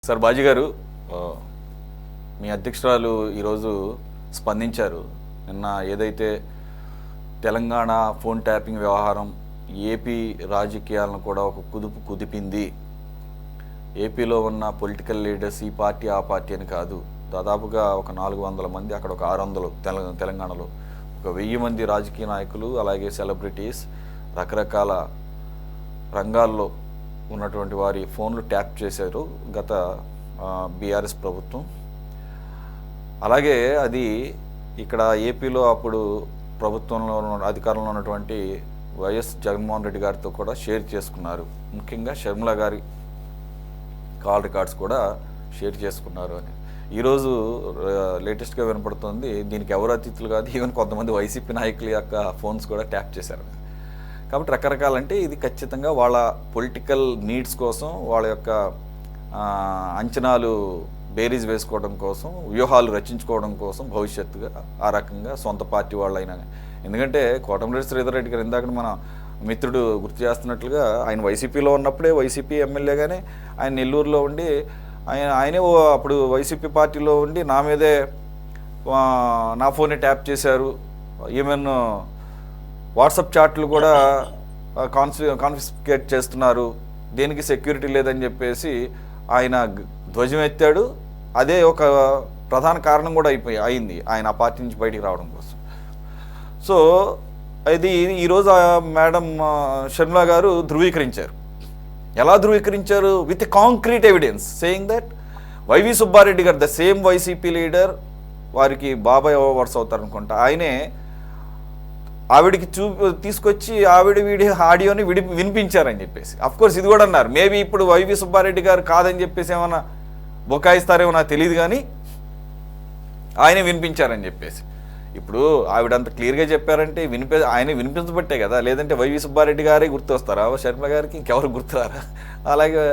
Sir bhaji గారు, ఆ, మీ అధ్యక్షురాలు ఈరోజు స్పందించారు. నిన్న ఏదైతే తెలంగాణ ఫోన్ ట్యాపింగ్ వ్యవహారం ఏపీ రాజకీయాలను కూడా ఒక కుదుపు కుదిపింది. ఏపీలో ఉన్న పొలిటికల్ లీడర్స్ ఈ పార్టీ ఆ పార్టీ అని కాదు, దాదాపుగా ఒక 400 మంది, అక్కడ ఒక 600 తెలంగాణలో ఒక 1000 మంది రాజకీయ నాయకులు, అలాగే సెలబ్రిటీస్, రకరకాల రంగాల్లో ఉన్నటువంటి వారి ఫోన్లు ట్యాప్ చేశారు గత బీఆర్ఎస్ ప్రభుత్వం. అలాగే అది ఇక్కడ ఏపీలో అప్పుడు ప్రభుత్వంలో అధికారంలో ఉన్నటువంటి వైఎస్ జగన్మోహన్ రెడ్డి గారితో కూడా షేర్ చేసుకున్నారు. ముఖ్యంగా షర్మిల గారి కాల్ రికార్డ్స్ కూడా షేర్ చేసుకున్నారు అని ఈరోజు లేటెస్ట్గా వినపడుతుంది. దీనికి ఎవరు అతిథులు కాదు, ఈవెన్ కొంతమంది వైసీపీ నాయకుల యొక్క ఫోన్స్ కూడా ట్యాప్ చేశారు. కాబట్టి రకరకాలంటే ఇది ఖచ్చితంగా వాళ్ళ పొలిటికల్ నీడ్స్ కోసం, వాళ్ళ యొక్క అంచనాలు బేరీజ్ వేసుకోవడం కోసం, వ్యూహాలు రచించుకోవడం కోసం భవిష్యత్తుగా ఆ రకంగా సొంత పార్టీ వాళ్ళైనా. ఎందుకంటే కోటమిరెడ్డి శ్రీధర్ రెడ్డి గారు ఇందాక మన మిత్రుడు గుర్తు చేస్తున్నట్లుగా ఆయన వైసీపీలో ఉన్నప్పుడే వైసీపీ ఎమ్మెల్యేగానే ఆయన నెల్లూరులో ఉండి ఆయనే అప్పుడు వైసీపీ పార్టీలో ఉండి నా మీదే నా ఫోనే ట్యాప్ చేశారు, ఈవెన్ వాట్సాప్ చాట్లు కూడా కాన్ఫిస్కేట్ చేస్తున్నారు, దేనికి సెక్యూరిటీ లేదని చెప్పేసి ఆయన ధ్వజం ఎత్తాడు. అదే ఒక ప్రధాన కారణం కూడా అయింది ఆయన ఆ పార్టీ నుంచి బయటికి రావడం కోసం. సో ఇది ఈరోజు మేడం షర్మిల గారు ధృవీకరించారు. ఎలా ధృవీకరించారు? With concrete evidence saying that YV Subbareddy గారు, ద సేమ్ వైసీపీ లీడర్, వారికి బాబాయ్ వరుస అవుతారు అనుకుంటా, ఆయనే ఆవిడికి తీసుకొచ్చి వీడి ఆడియోని వినిపించారని చెప్పేసి. అఫ్కోర్స్ ఇది కూడా అన్నారు, మేబీ ఇప్పుడు వైవి సుబ్బారెడ్డి గారు కాదని చెప్పేసి ఏమన్నా బొకాయిస్తారేమో నాకు తెలియదు, కానీ ఆయనే వినిపించారని చెప్పేసి. ఇప్పుడు ఆవిడంత క్లియర్గా చెప్పారంటే ఆయన వినిపించబట్టే కదా, లేదంటే వైవి సుబ్బారెడ్డి గారే గుర్తు వస్తారా షర్మిల గారికి? ఇంకెవరు గుర్తురారా? అలాగే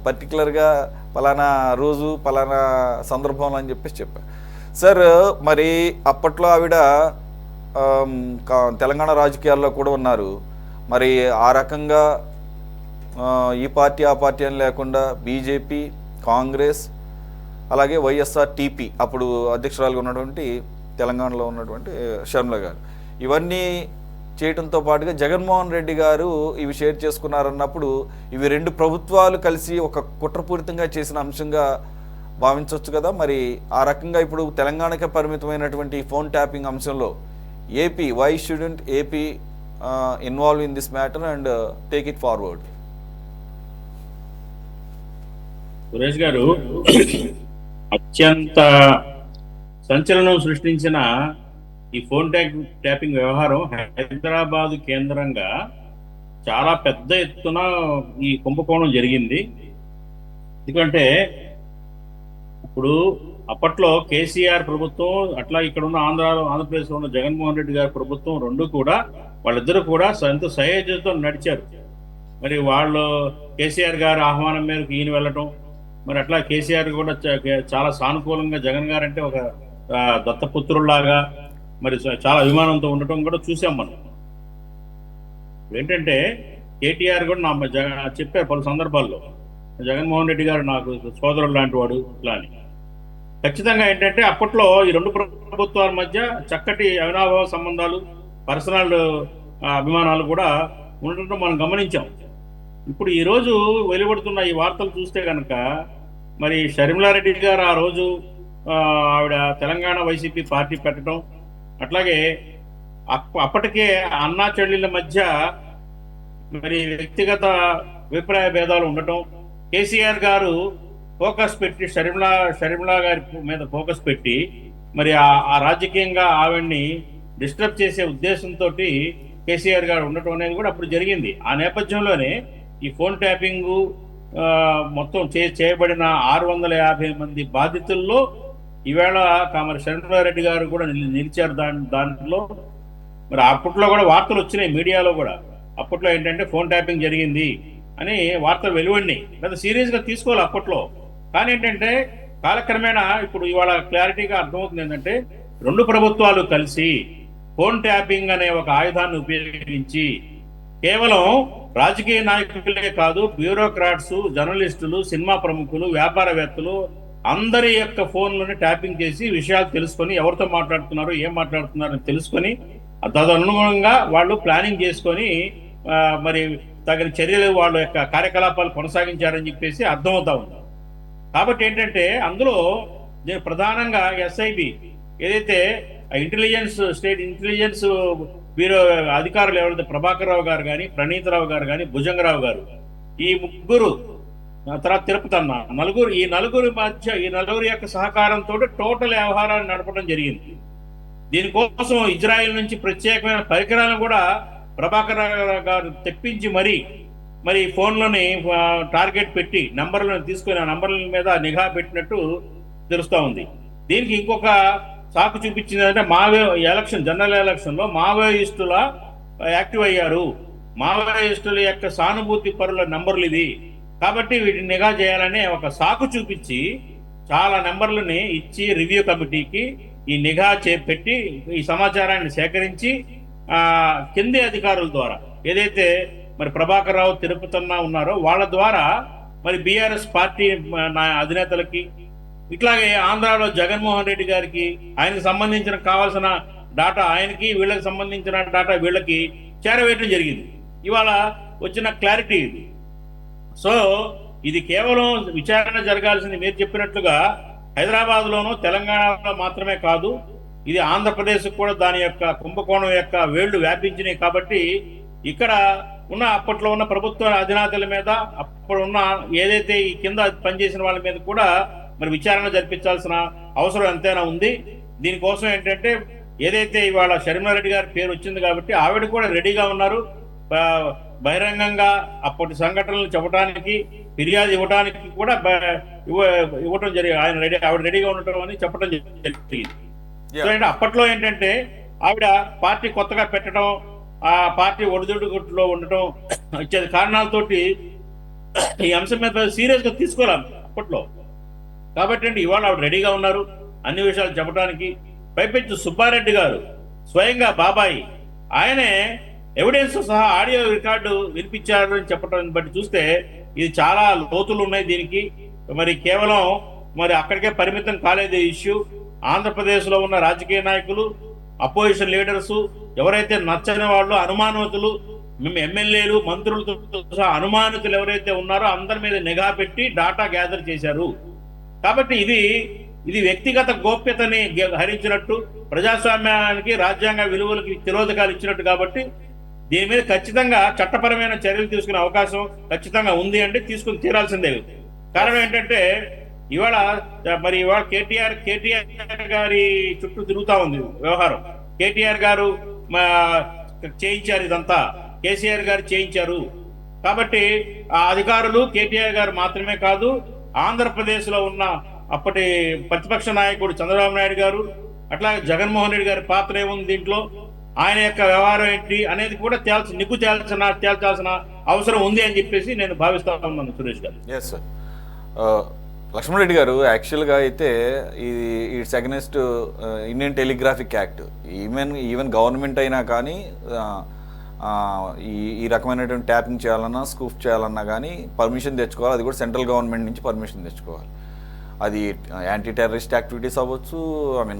పర్టికులర్గా పలానా రోజు పలానా సందర్భంలో అని చెప్పేసి చెప్పారు. సార్ మరి అప్పట్లో ఆవిడ తెలంగాణ రాజకీయాల్లో కూడా ఉన్నారు. మరి ఆ రకంగా ఈ పార్టీ ఆ పార్టీ అని లేకుండా బీజేపీ, కాంగ్రెస్, అలాగే వైఎస్ఆర్టీపీ అప్పుడు అధ్యక్షురాలుగా ఉన్నటువంటి తెలంగాణలో ఉన్నటువంటి షర్మిల గారు ఇవన్నీ చేయడంతో పాటుగా జగన్మోహన్ రెడ్డి గారు ఇవి షేర్ చేసుకున్నారన్నప్పుడు ఇవి రెండు ప్రభుత్వాలు కలిసి ఒక కుట్రపూరితంగా చేసిన అంశంగా భావించవచ్చు కదా. మరి ఆ రకంగా ఇప్పుడు తెలంగాణకే పరిమితమైనటువంటి ఫోన్ ట్యాపింగ్ అంశంలో AP, why shouldn't AP involve in this matter and take it forward? Suresh గారు, అత్యంత సంచలనం సృష్టించిన ఈ ఫోన్ ట్యాపింగ్ వ్యవహారం హైదరాబాద్ కేంద్రంగా చాలా పెద్ద ఎత్తున ఈ కుంభకోణం జరిగింది. ఎందుకంటే ఇప్పుడు అప్పట్లో కేసీఆర్ ప్రభుత్వం, అట్లా ఇక్కడ ఉన్న ఆంధ్రప్రదేశ్లో ఉన్న జగన్మోహన్ రెడ్డి గారి ప్రభుత్వం రెండు కూడా వాళ్ళిద్దరూ కూడా ఎంతో సహజతో నడిచారు. మరి వాళ్ళు కేసీఆర్ గారి ఆహ్వానం మేరకు ఈయన వెళ్ళటం, మరి అట్లా కేసీఆర్ కూడా చాలా సానుకూలంగా జగన్ గారు అంటే ఒక దత్తపుత్రుల్లాగా మరి చాలా అభిమానంతో ఉండటం కూడా చూసాం మనం. ఏంటంటే కేటీఆర్ కూడా చెప్పారు పలు సందర్భాల్లో, జగన్మోహన్ రెడ్డి గారు నాకు సోదరుడు లాంటి వాడు ఇట్లా అని. ఖచ్చితంగా ఏంటంటే అప్పట్లో ఈ రెండు ప్రభుత్వాల మధ్య చక్కటి అవినాభావ సంబంధాలు, పర్సనల్ అభిమానాలు కూడా ఉండటం మనం గమనించాం. ఇప్పుడు ఈరోజు వెలువడుతున్న ఈ వార్తలు చూస్తే కనుక మరి షర్మిలారెడ్డి గారు ఆ రోజు ఆవిడ తెలంగాణ వైసీపీ పార్టీ పెట్టడం, అట్లాగే అప్పటికే అన్నా చెల్లెళ్ళ మధ్య మరి వ్యక్తిగత అభిప్రాయ భేదాలు ఉండటం, కేసీఆర్ గారు ఫోకస్ పెట్టి షర్మిలా గారి మీద ఫోకస్ పెట్టి మరి ఆ రాజకీయంగా ఆవిడ్ని డిస్టర్బ్ చేసే ఉద్దేశంతో కేసీఆర్ గారు ఉండటం అనేది కూడా అప్పుడు జరిగింది. ఆ నేపథ్యంలోనే ఈ ఫోన్ ట్యాపింగ్ మొత్తం చేయబడిన 650 మంది బాధితుల్లో ఈవేళ మరి షర్మిలారెడ్డి గారు కూడా నిలిచారు. దాంట్లో మరి అప్పట్లో కూడా వార్తలు వచ్చినాయి మీడియాలో కూడా. అప్పట్లో ఏంటంటే ఫోన్ ట్యాపింగ్ జరిగింది అని వార్తలు వెలువడినాయి, లేదా సీరియస్గా తీసుకోవాలి అప్పట్లో. కానీ ఏంటంటే కాలక్రమేణా ఇప్పుడు ఇవాళ క్లారిటీగా అర్థమవుతుంది ఏంటంటే రెండు ప్రభుత్వాలు కలిసి ఫోన్ ట్యాపింగ్ అనే ఒక ఆయుధాన్ని ఉపయోగించి కేవలం రాజకీయ నాయకులే కాదు, బ్యూరోక్రాట్స్, జర్నలిస్టులు, సినిమా ప్రముఖులు, వ్యాపారవేత్తలు అందరి యొక్క ఫోన్లను ట్యాపింగ్ చేసి విషయాలు తెలుసుకొని ఎవరితో మాట్లాడుతున్నారు, ఏం మాట్లాడుతున్నారు అని తెలుసుకొని తదనుగుణంగా వాళ్ళు ప్లానింగ్ చేసుకొని మరి తగిన చర్యలు వాళ్ళ యొక్క కార్యకలాపాలు కొనసాగించారని చెప్పేసి అర్థమవుతా ఉంది. కాబట్టి ఏంటంటే అందులో నేను ప్రధానంగా ఎస్ఐబి ఏదైతే స్టేట్ ఇంటెలిజెన్స్ బ్యూరో అధికారులు ఎవరైతే ప్రభాకర్ రావు గారు కానీ, ప్రణీత్ రావు గారు కానీ, భుజంగరావు గారు, ఈ ముగ్గురు తర్వాత తిరుపతి అన్న ఈ నలుగురి యొక్క సహకారంతో టోటల్ వ్యవహారాన్ని నడపడం జరిగింది. దీనికోసం ఇజ్రాయెల్ నుంచి ప్రత్యేకమైన పరికరాలను కూడా ప్రభాకర్ రావు గారు తెప్పించి మరి ఫోన్లని టార్గెట్ పెట్టి నంబర్లను తీసుకుని ఆ నంబర్ల మీద నిఘా పెట్టినట్టు తెలుస్తూ ఉంది. దీనికి ఇంకొక సాకు చూపించింది అంటే జనరల్ ఎలక్షన్ లో మావోయిస్టుల యాక్టివ్ అయ్యారు, మావోయిస్టుల యొక్క సానుభూతి పరుల నంబర్లు ఇవి, కాబట్టి వీటిని నిఘా చేయాలనే ఒక సాకు చూపించి చాలా నెంబర్లని ఇచ్చి రివ్యూ కమిటీకి ఈ నిఘా పెట్టి ఈ సమాచారాన్ని సేకరించి కింది అధికారుల ద్వారా ఏదైతే మరి ప్రభాకర్ రావు, తిరుపతన్న ఉన్నారో వాళ్ళ ద్వారా మరి బీఆర్ఎస్ పార్టీ అధినేతలకి, ఇట్లాగే ఆంధ్రాలో జగన్మోహన్ రెడ్డి గారికి ఆయనకు సంబంధించిన కావాల్సిన డాటా ఆయనకి, వీళ్ళకి సంబంధించిన డాటా వీళ్ళకి చేరవేయడం జరిగింది. ఇవాళ వచ్చిన క్లారిటీ ఇది. సో ఇది కేవలం విచారణ జరగాల్సింది మీరు చెప్పినట్లుగా హైదరాబాద్లోనూ తెలంగాణలో మాత్రమే కాదు, ఇది ఆంధ్రప్రదేశ్ కూడా దాని యొక్క కుంభకోణం యొక్క వేళ్లు వ్యాపించినాయి. కాబట్టి ఇక్కడ ఉన్న అప్పట్లో ఉన్న ప్రభుత్వ అధినేతల మీద, అప్పుడున్న ఏదైతే ఈ కింద పనిచేసిన వాళ్ళ మీద కూడా మరి విచారణ జరిపించాల్సిన అవసరం ఎంతైనా ఉంది. దీనికోసం ఏంటంటే ఏదైతే ఇవాళ షర్మిలారెడ్డి గారి పేరు వచ్చింది కాబట్టి ఆవిడ కూడా రెడీగా ఉన్నారు, బహిరంగంగా అప్పటి సంఘటనలు చెప్పడానికి, ఫిర్యాదు ఇవ్వడానికి కూడా ఇవ్వటం జరిగింది. ఆవిడ రెడీగా ఉండటం అని చెప్పడం జరిగింది. అప్పట్లో ఏంటంటే ఆవిడ పార్టీ కొత్తగా పెట్టడం, ఆ పార్టీ ఒడిదుడుగుట్లో ఉండటం ఇచ్చేది కారణాలతోటి ఈ అంశం మీద సీరియస్ గా తీసుకోవాలి అప్పట్లో. కాబట్టి అంటే ఇవాళ ఆవిడ రెడీగా ఉన్నారు అన్ని విషయాలు చెప్పడానికి. పైపెచ్చు సుబ్బారెడ్డి గారు స్వయంగా బాబాయి ఆయనే ఎవిడెన్స్ సహా ఆడియో రికార్డు వినిపించారు అని చెప్పడం బట్టి చూస్తే ఇది చాలా లోతులు ఉన్నాయి దీనికి. మరి కేవలం మరి అక్కడికే పరిమితం కాలేదు ఇష్యూ. ఆంధ్రప్రదేశ్లో ఉన్న రాజకీయ నాయకులు, అపోజిషన్ లీడర్స్, ఎవరైతే నచ్చని వాళ్ళు, అనుమానితులు, మేము ఎమ్మెల్యేలు, మంత్రులతో సహా అనుమానితులు ఎవరైతే ఉన్నారో అందరి మీద నిఘా పెట్టి డాటా గ్యాదర్ చేశారు. కాబట్టి ఇది వ్యక్తిగత గోప్యతని హరించినట్టు, ప్రజాస్వామ్యానికి, రాజ్యాంగ విలువలకి తిరోధకాలు ఇచ్చినట్టు. కాబట్టి దీని మీద ఖచ్చితంగా చట్టపరమైన చర్యలు తీసుకునే అవకాశం ఖచ్చితంగా ఉంది అంటే తీసుకుని తీరాల్సిందే. కారణం ఏంటంటే ఇవాళ కేటీఆర్ గారి చుట్టూ తిరుగుతా ఉంది వ్యవహారం. కేటీఆర్ గారు చేయించారు ఇదంతా, కేసీఆర్ గారు చేయించారు. కాబట్టి ఆ అధికారులు కేటీఆర్ గారు మాత్రమే కాదు, ఆంధ్రప్రదేశ్ లో ఉన్న అప్పటి ప్రతిపక్ష నాయకుడు చంద్రబాబు నాయుడు గారు, అట్లాగే జగన్మోహన్ రెడ్డి గారి పాత్ర ఏముంది దీంట్లో, ఆయన యొక్క వ్యవహారం ఏంటి అనేది కూడా తేల్చాల్సిన అవసరం ఉంది అని చెప్పేసి నేను భావిస్తా ఉన్నాను సురేష్ గారు. Yes sir. లక్ష్మణరెడ్డి గారు, యాక్చువల్గా అయితే it's against Indian telegraphic act. Even government అయినా కానీ ఈ రకమైనటువంటి ట్యాపింగ్ చేయాలన్నా, స్కూఫ్ చేయాలన్నా కానీ పర్మిషన్ తెచ్చుకోవాలి. అది కూడా సెంట్రల్ గవర్నమెంట్ నుంచి పర్మిషన్ తెచ్చుకోవాలి. అది యాంటీ టెర్రరిస్ట్ యాక్టివిటీస్ అవ్వచ్చు,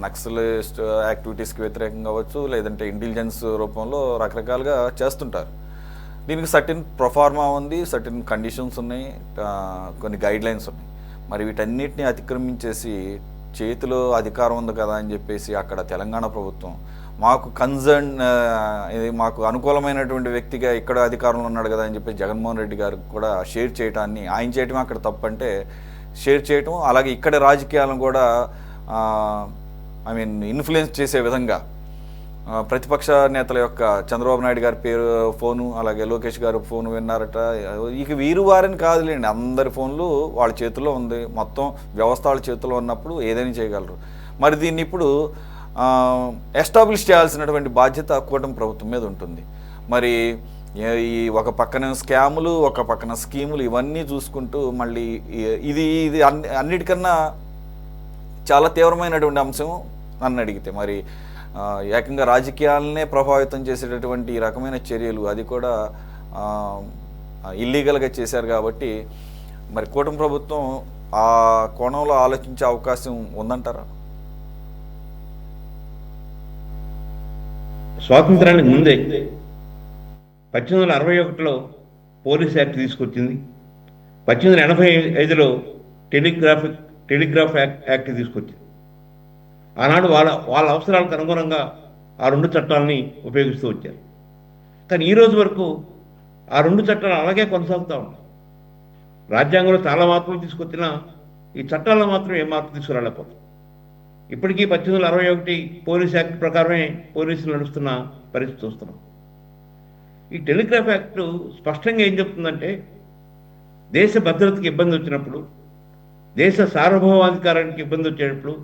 నక్సలిస్ట్ యాక్టివిటీస్కి వ్యతిరేకంగా అవ్వచ్చు, లేదంటే ఇంటెలిజెన్స్ రూపంలో రకరకాలుగా చేస్తుంటారు. దీనికి సర్టెన్ ప్రొఫార్మా ఉంది, సర్టెన్ కండిషన్స్ ఉన్నాయి, కొన్ని గైడ్ లైన్స్ ఉన్నాయి. మరి వీటన్నిటిని అతిక్రమించేసి చేతిలో అధికారం ఉంది కదా అని చెప్పేసి అక్కడ తెలంగాణ ప్రభుత్వం మాకు మాకు అనుకూలమైనటువంటి వ్యక్తిగా ఇక్కడ అధికారంలో ఉన్నాడు కదా అని చెప్పి జగన్మోహన్ రెడ్డి గారు కూడా షేర్ చేయటాన్ని, ఆయన చేయటం అక్కడ తప్పంటే షేర్ చేయటం, అలాగే ఇక్కడ రాజకీయాలను కూడా ఇన్ఫ్లుయెన్స్ చేసే విధంగా ప్రతిపక్ష నేతల యొక్క చంద్రబాబు నాయుడు గారి పేరు ఫోను, అలాగే లోకేష్ గారు ఫోను విన్నారట. ఇక వీరు వారని కాదులేండి, అందరి ఫోన్లు వాళ్ళ చేతుల్లో ఉంది. మొత్తం వ్యవస్థ వాళ్ళ చేతుల్లో ఉన్నప్పుడు ఏదైనా చేయగలరు. మరి దీన్ని ఇప్పుడు ఎస్టాబ్లిష్ చేయాల్సినటువంటి బాధ్యత కూటమి ప్రభుత్వం మీద ఉంటుంది. మరి ఈ ఒక పక్కన స్కాములు, ఒక పక్కన స్కీములు, ఇవన్నీ చూసుకుంటూ మళ్ళీ ఇది అన్నిటికన్నా చాలా తీవ్రమైనటువంటి అంశం నన్ను అడిగితే. మరి ఏకంగా రాజకీయాలనే ప్రభావితం చేసేటటువంటి ఈ రకమైన చర్యలు, అది కూడా ఇల్లీగల్గా చేశారు కాబట్టి మరి కూటమి ప్రభుత్వం ఆ కోణంలో ఆలోచించే అవకాశం ఉందంటారా? స్వాతంత్రానికి ముందే 1861లో పోలీస్ యాక్ట్ తీసుకొచ్చింది. 1885లో టెలిగ్రాఫ్ యాక్ట్ తీసుకొచ్చింది. ఆనాడు వాళ్ళ అవసరాలకు అనుగుణంగా ఆ రెండు చట్టాలని ఉపయోగిస్తూ వచ్చారు. కానీ ఈ రోజు వరకు ఆ రెండు చట్టాలు అలాగే కొనసాగుతూ ఉన్నాయి. రాజ్యాంగంలో చాలా మార్పులు తీసుకొచ్చినా ఈ చట్టాల్లో మాత్రం ఏ మార్పు తీసుకురాలేకపోతుంది. ఇప్పటికీ 1861 పోలీస్ యాక్ట్ ప్రకారమే పోలీసులు నడుస్తున్న పరిస్థితి చూస్తున్నాం. ఈ టెలిగ్రాఫ్ యాక్ట్ స్పష్టంగా ఏం చెప్తుందంటే, దేశ భద్రతకి ఇబ్బంది వచ్చినప్పుడు, దేశ సార్వభౌమాధికారానికి ఇబ్బంది వచ్చేటప్పుడు,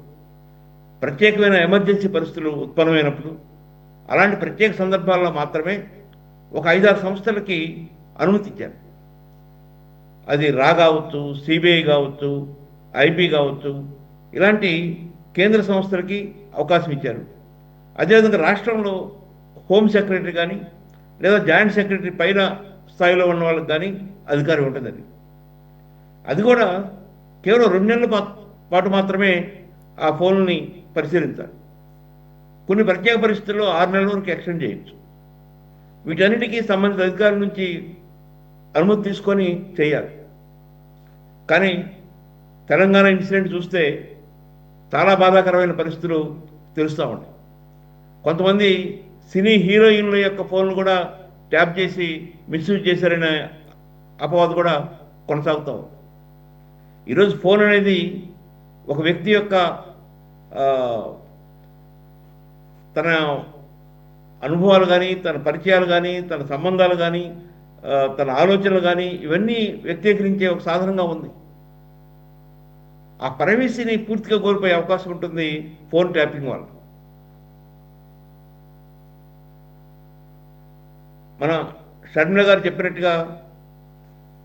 ప్రత్యేకమైన ఎమర్జెన్సీ పరిస్థితులు ఉత్పన్నమైనప్పుడు, అలాంటి ప్రత్యేక సందర్భాల్లో మాత్రమే ఒక 5-6 సంస్థలకి అనుమతి ఇచ్చారు. అది రా కావచ్చు, సిబిఐ కావచ్చు, ఐబీ కావచ్చు, ఇలాంటి కేంద్ర సంస్థలకి అవకాశం ఇచ్చారు. అదేవిధంగా రాష్ట్రంలో హోమ్ సెక్రటరీ కానీ లేదా జాయింట్ సెక్రటరీ పైన స్థాయిలో ఉన్న వాళ్ళకి కానీ అధికారం ఉంటుందండి. అది కూడా కేవలం 2 నెలల పాటు మాత్రమే ఆ ఫోన్ని పరిశీలించాలి. కొన్ని ప్రత్యేక పరిస్థితుల్లో 6 నెలల వరకు ఎక్స్టెండ్ చేయొచ్చు. వీటన్నిటికీ సంబంధిత అధికారుల నుంచి అనుమతి తీసుకొని చేయాలి. కానీ తెలంగాణ ఇన్సిడెంట్ చూస్తే చాలా బాధాకరమైన పరిస్థితులు తెలుస్తూ ఉంటాయి. కొంతమంది సినీ హీరోయిన్ల యొక్క ఫోన్లు కూడా ట్యాప్ చేసి మిస్యూజ్ చేశారనే అపవాదు కూడా కొనసాగుతూ ఉంది. ఈరోజు ఫోన్ అనేది ఒక వ్యక్తి యొక్క తన అనుభవాలు కానీ, తన పరిచయాలు కానీ, తన సంబంధాలు కానీ, తన ఆలోచనలు కానీ ఇవన్నీ వ్యక్తీకరించే ఒక సాధనంగా ఉంది. ఆ ప్రైవసీని పూర్తిగా కోల్పోయే అవకాశం ఉంటుంది ఫోన్ ట్యాపింగ్ వల్ల. మన షర్మిల గారు చెప్పినట్టుగా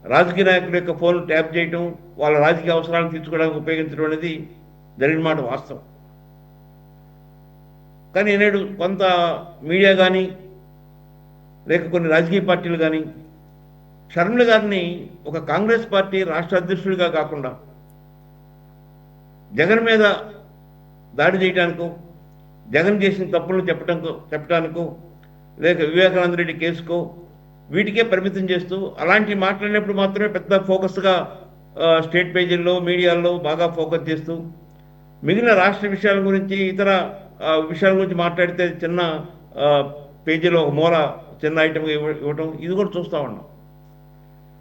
రాజకీయ నాయకుల యొక్క ఫోన్ ట్యాప్ చేయటం, వాళ్ళ రాజకీయ అవసరాలను తీర్చుకోవడానికి ఉపయోగించడం అనేది జరిగిన మాట వాస్తవం. కానీ నేడు కొంత మీడియా కానీ లేక కొన్ని రాజకీయ పార్టీలు కానీ షర్మిల గారిని ఒక కాంగ్రెస్ పార్టీ రాష్ట్ర అధ్యక్షుడిగా కాకుండా జగన్ మీద దాడి చేయడానికో, జగన్ చేసిన తప్పులను చెప్పడానికో, లేక వివేకానంద రెడ్డి కేసుకో వీటికే పరిమితం చేస్తూ అలాంటివి మాట్లాడినప్పుడు మాత్రమే పెద్ద ఫోకస్గా స్టేట్ పేజీల్లో మీడియాల్లో బాగా ఫోకస్ చేస్తూ మిగిలిన రాష్ట్ర విషయాల గురించి ఇతర విషయాల గురించి మాట్లాడితే చిన్న పేజీలో ఒక మూల చిన్న ఐటమ్ ఇవ్వటం ఇది కూడా చూస్తూ ఉన్నాం.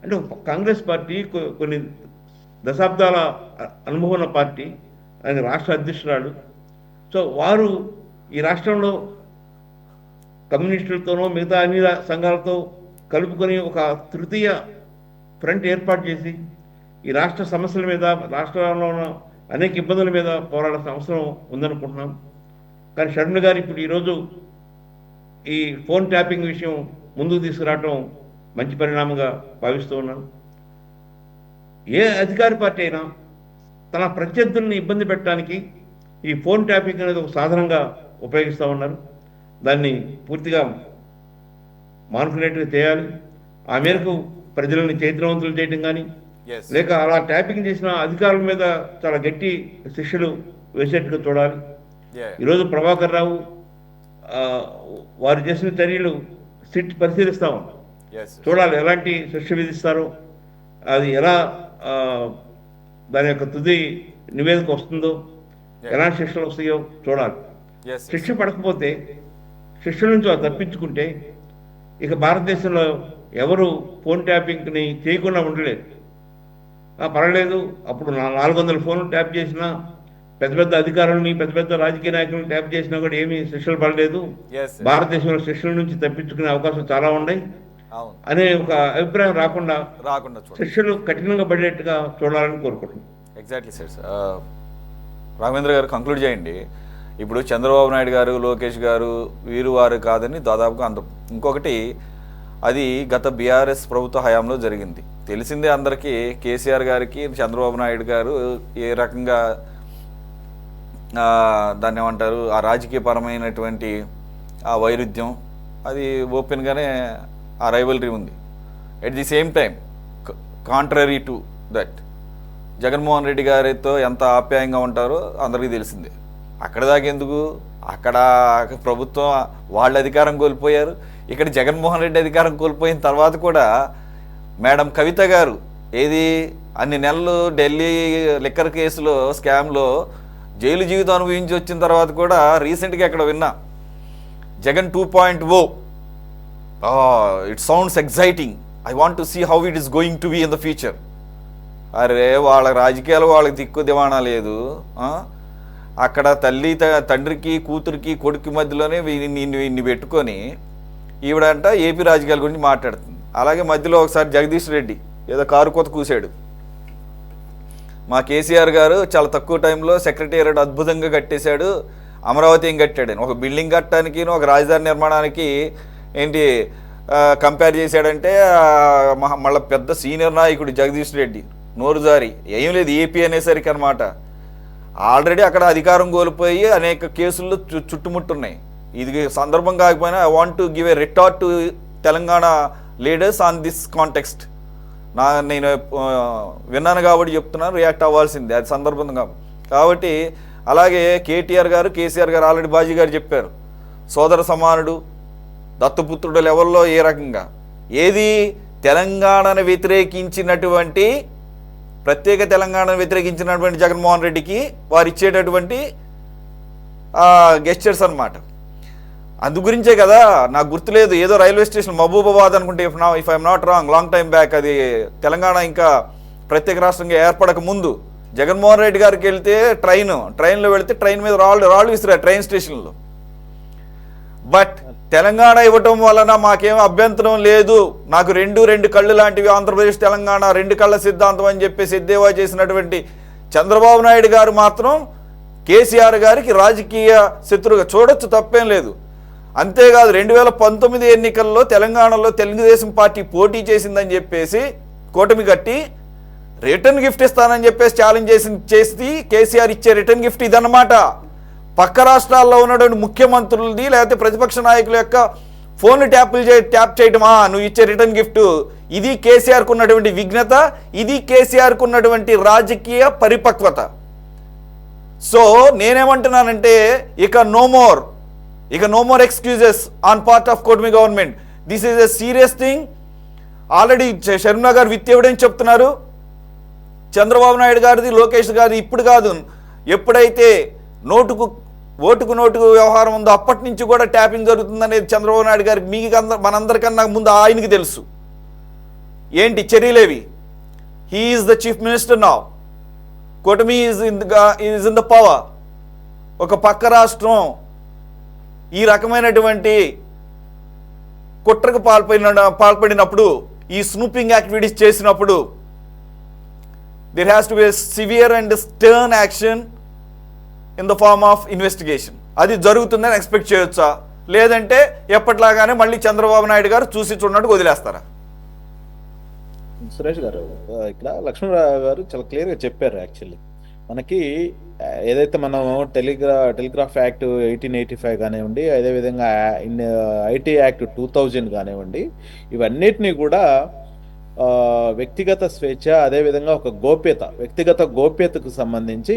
అంటే కాంగ్రెస్ పార్టీ కొన్ని దశాబ్దాల అనుభవం ఉన్న పార్టీ, ఆయన రాష్ట్ర అధ్యక్షురాలు. సో వారు ఈ రాష్ట్రంలో కమ్యూనిస్టులతోనో మిగతా అన్ని సంఘాలతో కలుపుకొని ఒక తృతీయ ఫ్రంట్ ఏర్పాటు చేసి ఈ రాష్ట్ర సమస్యల మీద, రాష్ట్రంలో ఉన్న అనేక ఇబ్బందుల మీద పోరాడాల్సిన అవసరం ఉందనుకుంటున్నాం. కానీ షర్మిల గారు ఇప్పుడు ఈరోజు ఈ ఫోన్ ట్యాపింగ్ విషయం ముందుకు తీసుకురావటం మంచి పరిణామంగా భావిస్తూ ఉన్నాను. ఏ అధికార పార్టీ అయినా తన ప్రత్యర్థుల్ని ఇబ్బంది పెట్టడానికి ఈ ఫోన్ ట్యాపింగ్ అనేది ఒక సాధనంగా ఉపయోగిస్తూ ఉన్నారు. దాన్ని పూర్తిగా మానుకునేట్టుగా చేయాలి. ఆ మేరకు ప్రజలని చైతన్యవంతులు చేయటం కానీ లేక అలా ట్యాపింగ్ చేసిన అధికారుల మీద చాలా గట్టి శిక్షలు వేసేట్టుగా చూడాలి. ఈరోజు ప్రభాకర్ రావు వారు చేసిన చర్యలు సిట్ పరిశీలిస్తా ఉన్నాం. చూడాలి ఎలాంటి శిక్ష విధిస్తారో, అది ఎలా దాని యొక్క తుది నివేదిక వస్తుందో, ఎలాంటి శిక్షలు వస్తాయో చూడాలి. శిక్ష పడకపోతే, శిక్ష నుంచి తప్పించుకుంటే ఇక భారతదేశంలో ఎవరు ఫోన్ ట్యాపింగ్ని చేయకుండా ఉండలేదు. పర్వాలేదు, అప్పుడు 400 ఫోన్లు ట్యాప్ చేసినా, పెద్ద పెద్ద అధికారులని, పెద్ద పెద్ద రాజకీయ నాయకులను ట్యాప్ చేసినా కూడా ఏమీ శిక్షలు పడలేదు. భారతదేశంలో శిక్షల నుంచి తప్పించుకునే అవకాశం చాలా ఉన్నాయి అనే ఒక అభిప్రాయం రాకుండా శిక్షలు కఠినంగా పడేట్టుగా చూడాలని కోరుకుంటున్నాను. Exactly sir. రాఘవేంద్ర గారు కంక్లూడ్ చేయండి. ఇప్పుడు చంద్రబాబు నాయుడు గారు, లోకేష్ గారు వీరు వారు కాదని దాదాపుగా అందరూ. ఇంకొకటి, అది గత బీఆర్ఎస్ ప్రభుత్వ హయాంలో జరిగింది. తెలిసిందే అందరికీ. కేసీఆర్ గారికి చంద్రబాబు నాయుడు గారు ఏ రకంగా దాన్ని ఏమంటారు, ఆ రాజకీయపరమైనటువంటి ఆ వైరుధ్యం అది ఓపెన్గానే ఆ రైవలరీ ఉంది. At the same time contrary to that Jaganmohan Reddy గారితో ఎంత ఆప్యాయంగా ఉంటారో అందరికీ తెలిసిందే. అక్కడ దాకా ఎందుకు, అక్కడ ప్రభుత్వం వాళ్ళ అధికారం కోల్పోయారు, ఇక్కడ జగన్మోహన్ రెడ్డి అధికారం కోల్పోయిన తర్వాత కూడా మేడం కవిత గారు ఏది అన్ని నెలలు ఢిల్లీ లిక్కర్ కేసులో స్కామ్లో జైలు జీవితం అనుభవించి వచ్చిన తర్వాత కూడా రీసెంట్గా ఇక్కడ విన్నా Jagan 2.0 it sounds exciting, I want to see how it is going to be in the future. అరే వాళ్ళ రాజకీయాలు వాళ్ళకి దిక్కు దివాణా లేదు. అక్కడ తండ్రికి కూతురికి కొడుకు మధ్యలోనే ఇన్ని పెట్టుకొని ఈవిడంట ఏపీ రాజకీయాల గురించి మాట్లాడుతుంది. అలాగే మధ్యలో ఒకసారి జగదీష్ రెడ్డి ఏదో కారు కొత్త కూసాడు. మా కేసీఆర్ గారు చాలా తక్కువ టైంలో సెక్రటేరియట్ అద్భుతంగా కట్టేశాడు, అమరావతి ఏం కట్టాడని. ఒక బిల్డింగ్ కట్టడానికి ఒక రాజధాని నిర్మాణానికి ఏంటి కంపేర్ చేశాడంటే మళ్ళీ పెద్ద సీనియర్ నాయకుడు జగదీష్ రెడ్డి నోరు జారి ఏం లేదు ఏపీ అనేసరికి అనమాట. ఆల్రెడీ అక్కడ అధికారం కోల్పోయి అనేక కేసుల్లో చుట్టుముట్టున్నాయి. ఇది సందర్భం కాకపోయినా I want to give a retort to Telangana leaders on this context. నేను విన్నాను కాబట్టి చెప్తున్నాను, రియాక్ట్ అవ్వాల్సిందే అది సందర్భం కాబట్టి. అలాగే కేటీఆర్ గారు కేసీఆర్ గారు ఆల్రెడీ బాజీ గారు చెప్పారు, సోదర సమానుడు దత్తపుత్రుడు లెవెల్లో ఏ రకంగా ఏది తెలంగాణను వ్యతిరేకించినటువంటి ప్రత్యేక తెలంగాణను వ్యతిరేకించినటువంటి జగన్మోహన్ రెడ్డికి వారు ఇచ్చేటటువంటి గెస్చర్స్ అనమాట. అందు గురించే కదా నాకు గుర్తులేదు, ఏదో రైల్వే స్టేషన్ మహబూబాబాద్ అనుకుంటే if I'm not wrong long time back, అది తెలంగాణ ఇంకా ప్రత్యేక రాష్ట్రంగా ఏర్పడక ముందు జగన్మోహన్ రెడ్డి గారికి వెళ్తే ట్రైన్లో వెళితే ట్రైన్ మీద రాళ్ళు విసిరారు ట్రైన్ స్టేషన్లో. బట్ తెలంగాణ ఇవ్వటం వలన మాకేం అభ్యంతరం లేదు, నాకు రెండు కళ్ళు లాంటివి ఆంధ్రప్రదేశ్ తెలంగాణ 2 కళ్ళ సిద్ధాంతం అని చెప్పేసి ఎద్దేవా చేసినటువంటి చంద్రబాబు నాయుడు గారు మాత్రం కేసీఆర్ గారికి రాజకీయ శత్రువుగా చూడొచ్చు, తప్పేం లేదు. అంతేకాదు 2019 ఎన్నికల్లో తెలంగాణలో తెలుగుదేశం పార్టీ పోటీ చేసిందని చెప్పేసి కూటమి కట్టి రిటర్న్ గిఫ్ట్ ఇస్తానని చెప్పేసి ఛాలెంజ్ చేసి కేసీఆర్ ఇచ్చే రిటర్న్ గిఫ్ట్ ఇదన్నమాట. పక్క రాష్ట్రాల్లో ఉన్నటువంటి ముఖ్యమంత్రులది లేకపోతే ప్రతిపక్ష నాయకుల యొక్క ఫోన్లు ట్యాప్ చేయటమా నువ్వు ఇచ్చే రిటర్న్ గిఫ్ట్. ఇది కేసీఆర్కు ఉన్నటువంటి విఘ్నత, ఇది కేసీఆర్కు ఉన్నటువంటి రాజకీయ పరిపక్వత. సో నేనేమంటున్నానంటే ఇక no more excuses on part of కూటమి government. This is a serious thing. Already Sharmila గారు విత్ ఎవిడెన్స్ చెప్తున్నారు, చంద్రబాబు నాయుడు గారిది లోకేష్ గారిది ఇప్పుడు కాదు, ఎప్పుడైతే ఓటుకు నోటుకు వ్యవహారం ఉందో అప్పటి నుంచి కూడా ట్యాపింగ్ జరుగుతుందనేది చంద్రబాబు నాయుడు గారికి మీకు మనందరికన్నా ముందు ఆయనకి తెలుసు. ఏంటి చర్యలేవి? He is the chief minister now, కూటమి ఈజ్ ఇన్ ద పవర్. ఒక పక్క రాష్ట్రం ఈ రకమైనటువంటి కుట్రకు పాల్పడినప్పుడు, ఈ స్నూపింగ్ యాక్టివిటీస్ చేసినప్పుడు there has to be a severe and stern action in the form of investigation. అది జరుగుతుందని ఎక్స్పెక్ట్ చేయొచ్చా, లేదంటే ఎప్పట్లాగానే మళ్ళీ చంద్రబాబు నాయుడు గారు చూసి చూడనట్టు వదిలేస్తారా? సురేష్ గారు, ఇక్కడ లక్ష్మణరావు గారు చాలా క్లియర్గా చెప్పారు. యాక్చువల్లీ మనకి ఏదైతే మనం టెలిగ్రాఫ్ యాక్ట్ 1885 కానివ్వండి, అదేవిధంగా ఐటీ యాక్ట్ 2000 కానివ్వండి, ఇవన్నిటినీ కూడా వ్యక్తిగత స్వేచ్ఛ, అదేవిధంగా ఒక వ్యక్తిగత గోప్యతకు సంబంధించి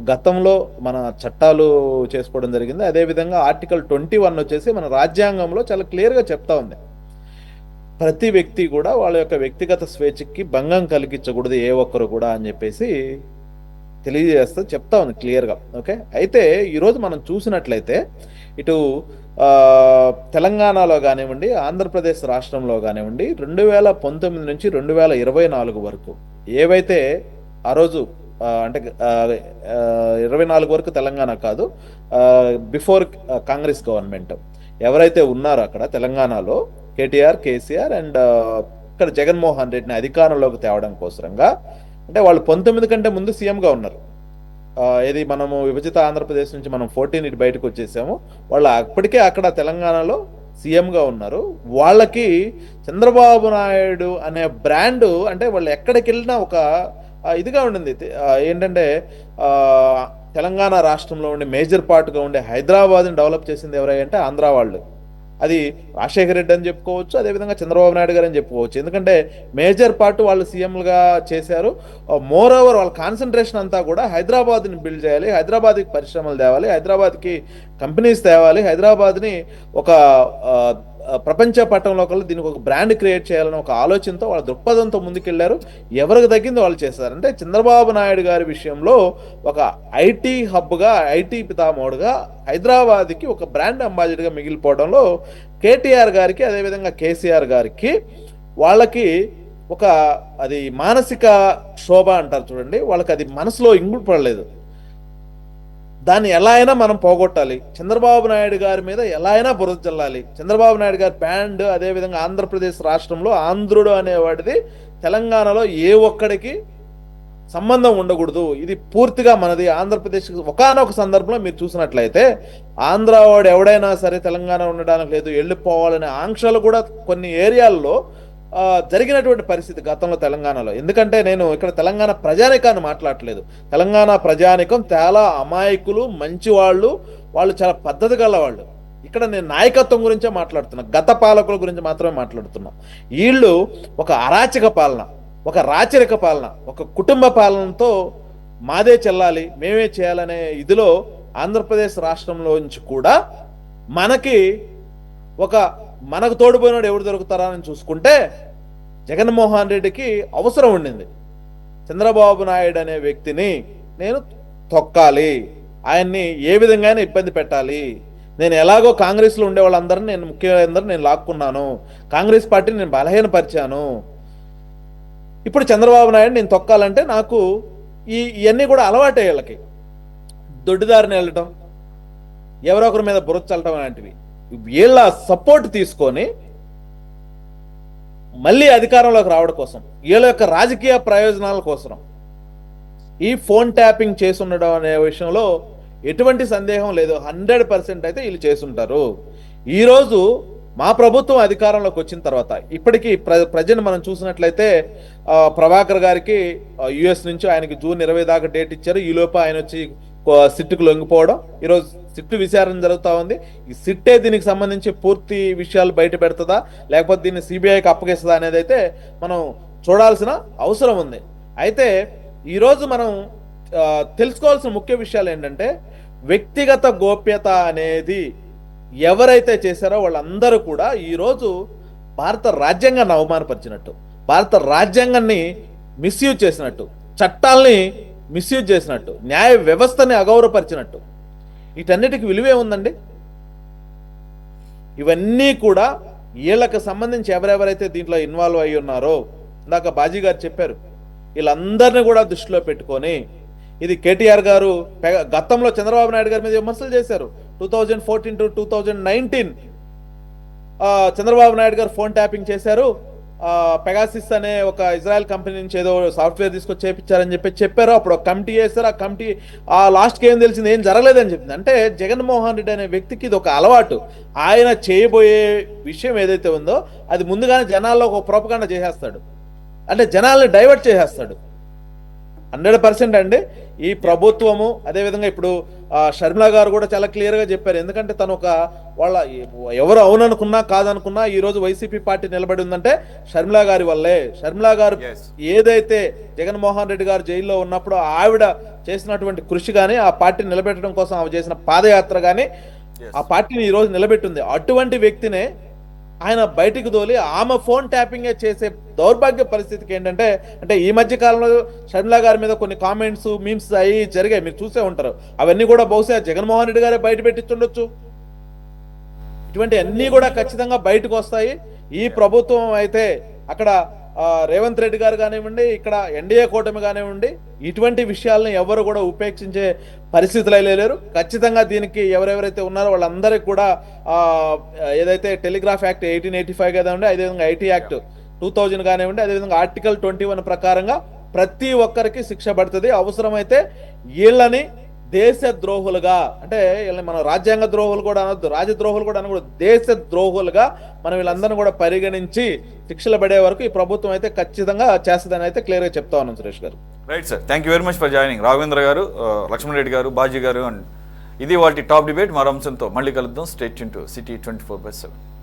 గతంలో మన చట్టాలు చేసుకోవడం జరిగింది. అదేవిధంగా ఆర్టికల్ 21 వచ్చేసి మన రాజ్యాంగంలో చాలా క్లియర్గా చెప్తా ఉంది, ప్రతి వ్యక్తి కూడా వాళ్ళ యొక్క వ్యక్తిగత స్వేచ్ఛకి భంగం కలిగించకూడదు ఏ ఒక్కరు కూడా అని చెప్పేసి తెలియజేస్తూ చెప్తా ఉంది క్లియర్గా. ఓకే, అయితే ఈరోజు మనం చూసినట్లయితే ఇటు తెలంగాణలో కానివ్వండి, ఆంధ్రప్రదేశ్ రాష్ట్రంలో కానివ్వండి, 2019 నుంచి 2024 వరకు ఏవైతే ఆ రోజు అంటే 24 వరకు తెలంగాణ కాదు, బిఫోర్ కాంగ్రెస్ గవర్నమెంట్ ఎవరైతే ఉన్నారో అక్కడ తెలంగాణలో కేటీఆర్, కేసీఆర్ అండ్ ఇక్కడ జగన్మోహన్ రెడ్డిని అధికారంలోకి తేవడం కోసరంగా, అంటే వాళ్ళు 19 కంటే ముందు సీఎంగా ఉన్నారు. ఏది మనము విభజిత ఆంధ్రప్రదేశ్ నుంచి మనం 14 బయటకు వచ్చేసాము, వాళ్ళు అప్పటికే అక్కడ తెలంగాణలో సీఎంగా ఉన్నారు. వాళ్ళకి చంద్రబాబు నాయుడు అనే బ్రాండు, అంటే వాళ్ళు ఎక్కడికి వెళ్ళినా ఒక ఇదిగా ఉండింది. ఏంటంటే తెలంగాణ రాష్ట్రంలో ఉండే మేజర్ పార్ట్గా ఉండే హైదరాబాద్ని డెవలప్ చేసింది ఎవరంటే ఆంధ్ర వాళ్ళు. అది రాజశేఖర రెడ్డి అని చెప్పుకోవచ్చు, అదేవిధంగా చంద్రబాబు నాయుడు గారు అని చెప్పుకోవచ్చు. ఎందుకంటే మేజర్ పార్ట్ వాళ్ళు సీఎంలుగా చేశారు. మోర్ ఓవర్ వాళ్ళ కాన్సన్ట్రేషన్ అంతా కూడా హైదరాబాద్ని బిల్డ్ చేయాలి, హైదరాబాద్కి పరిశ్రమలు తేవాలి, హైదరాబాద్కి కంపెనీస్ తేవాలి, హైదరాబాద్ని ఒక ప్రపంచ పట్టంలో కల్లా దీనికి ఒక బ్రాండ్ క్రియేట్ చేయాలని ఒక ఆలోచనతో వాళ్ళ దృక్పథంతో ముందుకెళ్లారు. ఎవరికి తగ్గింది వాళ్ళు చేస్తారు. అంటే చంద్రబాబు నాయుడు గారి విషయంలో ఒక ఐటీ హబ్గా, ఐటీ పితామోడుగా హైదరాబాద్కి ఒక బ్రాండ్ అంబాసిడర్గా మిగిలిపోవడంలో కేటీఆర్ గారికి, అదేవిధంగా కేసీఆర్ గారికి వాళ్ళకి ఒక అది మానసిక శోభ అంటారు చూడండి, వాళ్ళకి అది మనసులో ఇంగుడు పడలేదు. దాన్ని ఎలా అయినా మనం పోగొట్టాలి, చంద్రబాబు నాయుడు గారి మీద ఎలా అయినా బురద చల్లాలి, చంద్రబాబు నాయుడు గారి బ్యాండ్, అదేవిధంగా ఆంధ్రప్రదేశ్ రాష్ట్రంలో ఆంధ్రుడు అనేవాడిది తెలంగాణలో ఏ ఒక్కడికి సంబంధం ఉండకూడదు, ఇది పూర్తిగా మనది ఆంధ్రప్రదేశ్. ఒకానొక సందర్భంలో మీరు చూసినట్లయితే ఆంధ్ర వాడు ఎవడైనా సరే తెలంగాణ ఉండడానికి లేదు, వెళ్ళిపోవాలనే ఆంక్షలు కూడా కొన్ని ఏరియాల్లో జరిగినటువంటి పరిస్థితి గతంలో తెలంగాణలో. ఎందుకంటే నేను ఇక్కడ తెలంగాణ ప్రజానికాన్ని మాట్లాడట్లేదు, తెలంగాణ ప్రజానికం చాలా అమాయకులు, మంచివాళ్ళు, వాళ్ళు చాలా పద్ధతి గల వాళ్ళు. ఇక్కడ నేను నాయకత్వం గురించే మాట్లాడుతున్నా, గత పాలకుల గురించి మాత్రమే మాట్లాడుతున్నా. వీళ్ళు ఒక అరాచక పాలన, ఒక రాచరిక పాలన, ఒక కుటుంబ పాలనతో మాదే చెల్లాలి, మేమే చేయాలనే ఇదిలో ఆంధ్రప్రదేశ్ రాష్ట్రంలో నుంచి కూడా మనకు తోడుపోయినాడు ఎవరు దొరుకుతారా అని చూసుకుంటే జగన్మోహన్ రెడ్డికి అవసరం ఉండింది. చంద్రబాబు నాయుడు అనే వ్యక్తిని నేను తొక్కాలి, ఆయన్ని ఏ విధంగా ఇబ్బంది పెట్టాలి, నేను ఎలాగో కాంగ్రెస్లో ఉండే వాళ్ళందరినీ నేను ముఖ్యులందరూ నేను లాక్కున్నాను, కాంగ్రెస్ పార్టీని నేను బలహీనపరిచాను, ఇప్పుడు చంద్రబాబు నాయుడు నేను తొక్కాలంటే నాకు ఇవన్నీ కూడా అలవాటే. వీళ్ళకి దొడ్డిదారిని వెళ్ళటం, ఎవరో ఒకరి మీద బురద చల్లటం లాంటివి. వీళ్ళ సపోర్ట్ తీసుకొని మళ్ళీ అధికారంలోకి రావడం కోసం, వీళ్ళ యొక్క రాజకీయ ప్రయోజనాల కోసం ఈ ఫోన్ ట్యాపింగ్ చేస్తుండడం అనే విషయంలో ఎటువంటి సందేహం లేదు. 100% అయితే వీళ్ళు చేస్తుంటారు. ఈరోజు మా ప్రభుత్వం అధికారంలోకి వచ్చిన తర్వాత ఇప్పటికీ ప్రజెంట్ మనం చూసినట్లయితే ప్రభాకర్ గారికి యుఎస్ నుంచి ఆయనకి జూన్ 20 దాకా డేట్ ఇచ్చారు. ఈలోపు ఆయన వచ్చి సిట్టుకు లొంగిపోవడం, ఈరోజు సిట్టు విచారణ జరుగుతూ ఉంది. ఈ సిట్టే దీనికి సంబంధించి పూర్తి విషయాలు బయట పెడుతుందా, లేకపోతే దీన్ని సిబిఐకి అప్పగిస్తుందా అనేది అయితే మనం చూడాల్సిన అవసరం ఉంది. అయితే ఈరోజు మనం తెలుసుకోవాల్సిన ముఖ్య విషయాలు ఏంటంటే, వ్యక్తిగత గోప్యత అనేది ఎవరైతే చేశారో వాళ్ళందరూ కూడా ఈరోజు భారత రాజ్యాంగాన్ని అవమానపరిచినట్టు, భారత రాజ్యాంగాన్ని మిస్యూజ్ చేసినట్టు, చట్టాల్ని మిస్యూజ్ చేసినట్టు, న్యాయ వ్యవస్థని అగౌరవపరిచినట్టు, వీటన్నిటికి విలువే ఉందండి. ఇవన్నీ కూడా వీళ్ళకి సంబంధించి ఎవరెవరైతే దీంట్లో ఇన్వాల్వ్ అయ్యి ఉన్నారో, ఇందాక బాజీ గారు చెప్పారు, వీళ్ళందరినీ కూడా దృష్టిలో పెట్టుకొని ఇది కేటీఆర్ గారు గతంలో చంద్రబాబు నాయుడు గారి మీద విమర్శలు చేశారు. 2014 to 2019 చంద్రబాబు నాయుడు గారు ఫోన్ ట్యాపింగ్ చేశారు, పెగాసిస్ అనే ఒక ఇజ్రాయెల్ కంపెనీ నుంచి ఏదో సాఫ్ట్వేర్ తీసుకొచ్చి చేయించారని చెప్పారు. అప్పుడు ఒక కమిటీ చేశారు. ఆ కమిటీ లాస్ట్కి ఏం తెలిసింది, ఏం జరగలేదని చెప్పింది. అంటే జగన్మోహన్ రెడ్డి అనే వ్యక్తికి ఇది ఒక అలవాటు. ఆయన చేయబోయే విషయం ఏదైతే ఉందో అది ముందుగానే జనాల్లో ఒక ప్రోపగాండా చేసేస్తాడు, అంటే జనాల్ని డైవర్ట్ చేసేస్తాడు. 100% అండి. ఈ ప్రభుత్వము అదేవిధంగా ఇప్పుడు షర్మిల గారు కూడా చాలా క్లియర్గా చెప్పారు. ఎందుకంటే తను ఒక వాళ్ళ ఎవరు అవుననుకున్నా కాదనుకున్నా ఈరోజు వైసీపీ పార్టీ నిలబడి ఉందంటే షర్మిల గారి వల్లే. షర్మిల గారు ఏదైతే జగన్మోహన్ రెడ్డి గారు జైల్లో ఉన్నప్పుడు ఆవిడ చేసినటువంటి కృషి కానీ, ఆ పార్టీని నిలబెట్టడం కోసం ఆమె చేసిన పాదయాత్ర కానీ ఆ పార్టీని ఈరోజు నిలబెట్టింది. అటువంటి వ్యక్తినే ఆయన బయటికి తోలి ఆమె ఫోన్ ట్యాపింగే చేసే దౌర్భాగ్య పరిస్థితికి ఏంటంటే, అంటే ఈ మధ్య కాలంలో షర్మిల గారి మీద కొన్ని కామెంట్స్, మీమ్స్ అవి జరిగాయి, మీరు చూసే ఉంటారు. అవన్నీ కూడా బహుశా జగన్మోహన్ రెడ్డి గారే బయట పెట్టించుండొచ్చు. ఇటువంటి అన్నీ కూడా ఖచ్చితంగా బయటకు వస్తాయి. ఈ ప్రభుత్వం అయితే అక్కడ రేవంత్ రెడ్డి గారు కానివ్వండి, ఇక్కడ ఎన్డీఏ కూటమి కానివ్వండి, ఇటువంటి విషయాలను ఎవరు కూడా ఉపేక్షించే పరిస్థితులు లేరు. ఖచ్చితంగా దీనికి ఎవరెవరైతే ఉన్నారో వాళ్ళందరికీ కూడా ఏదైతే టెలిగ్రాఫ్ యాక్ట్ 1885 కానివ్వండి, అదేవిధంగా ఐటీ యాక్ట్ 2000 కానివ్వండి, అదేవిధంగా ఆర్టికల్ 21 ప్రకారంగా ప్రతి ఒక్కరికి శిక్ష పడుతుంది. అవసరమైతే వీళ్ళని దేశ ద్రోహులుగా, అంటే మనం రాజ్యాంగ ద్రోహులు కూడా అనొద్దు, రాజద్రోహులు కూడా అనకూడదు, దేశ ద్రోహులుగా మనం వీళ్ళందరినీ కూడా పరిగణించి శిక్షలు పడే వరకు ఈ ప్రభుత్వం అయితే ఖచ్చితంగా చేస్తుందని అయితే క్లియర్గా చెప్తా ఉన్నాం సురేష్ గారు. Right sir, thank you very much for joining. Raghavendra గారు, లక్ష్మణ్ రెడ్డి గారు, బాజీ గారు అండ్ ఇది వాటి టాప్ డిబేట్. మరో అంశంతో మళ్ళీ కలుద్దాం. State to city 24/7.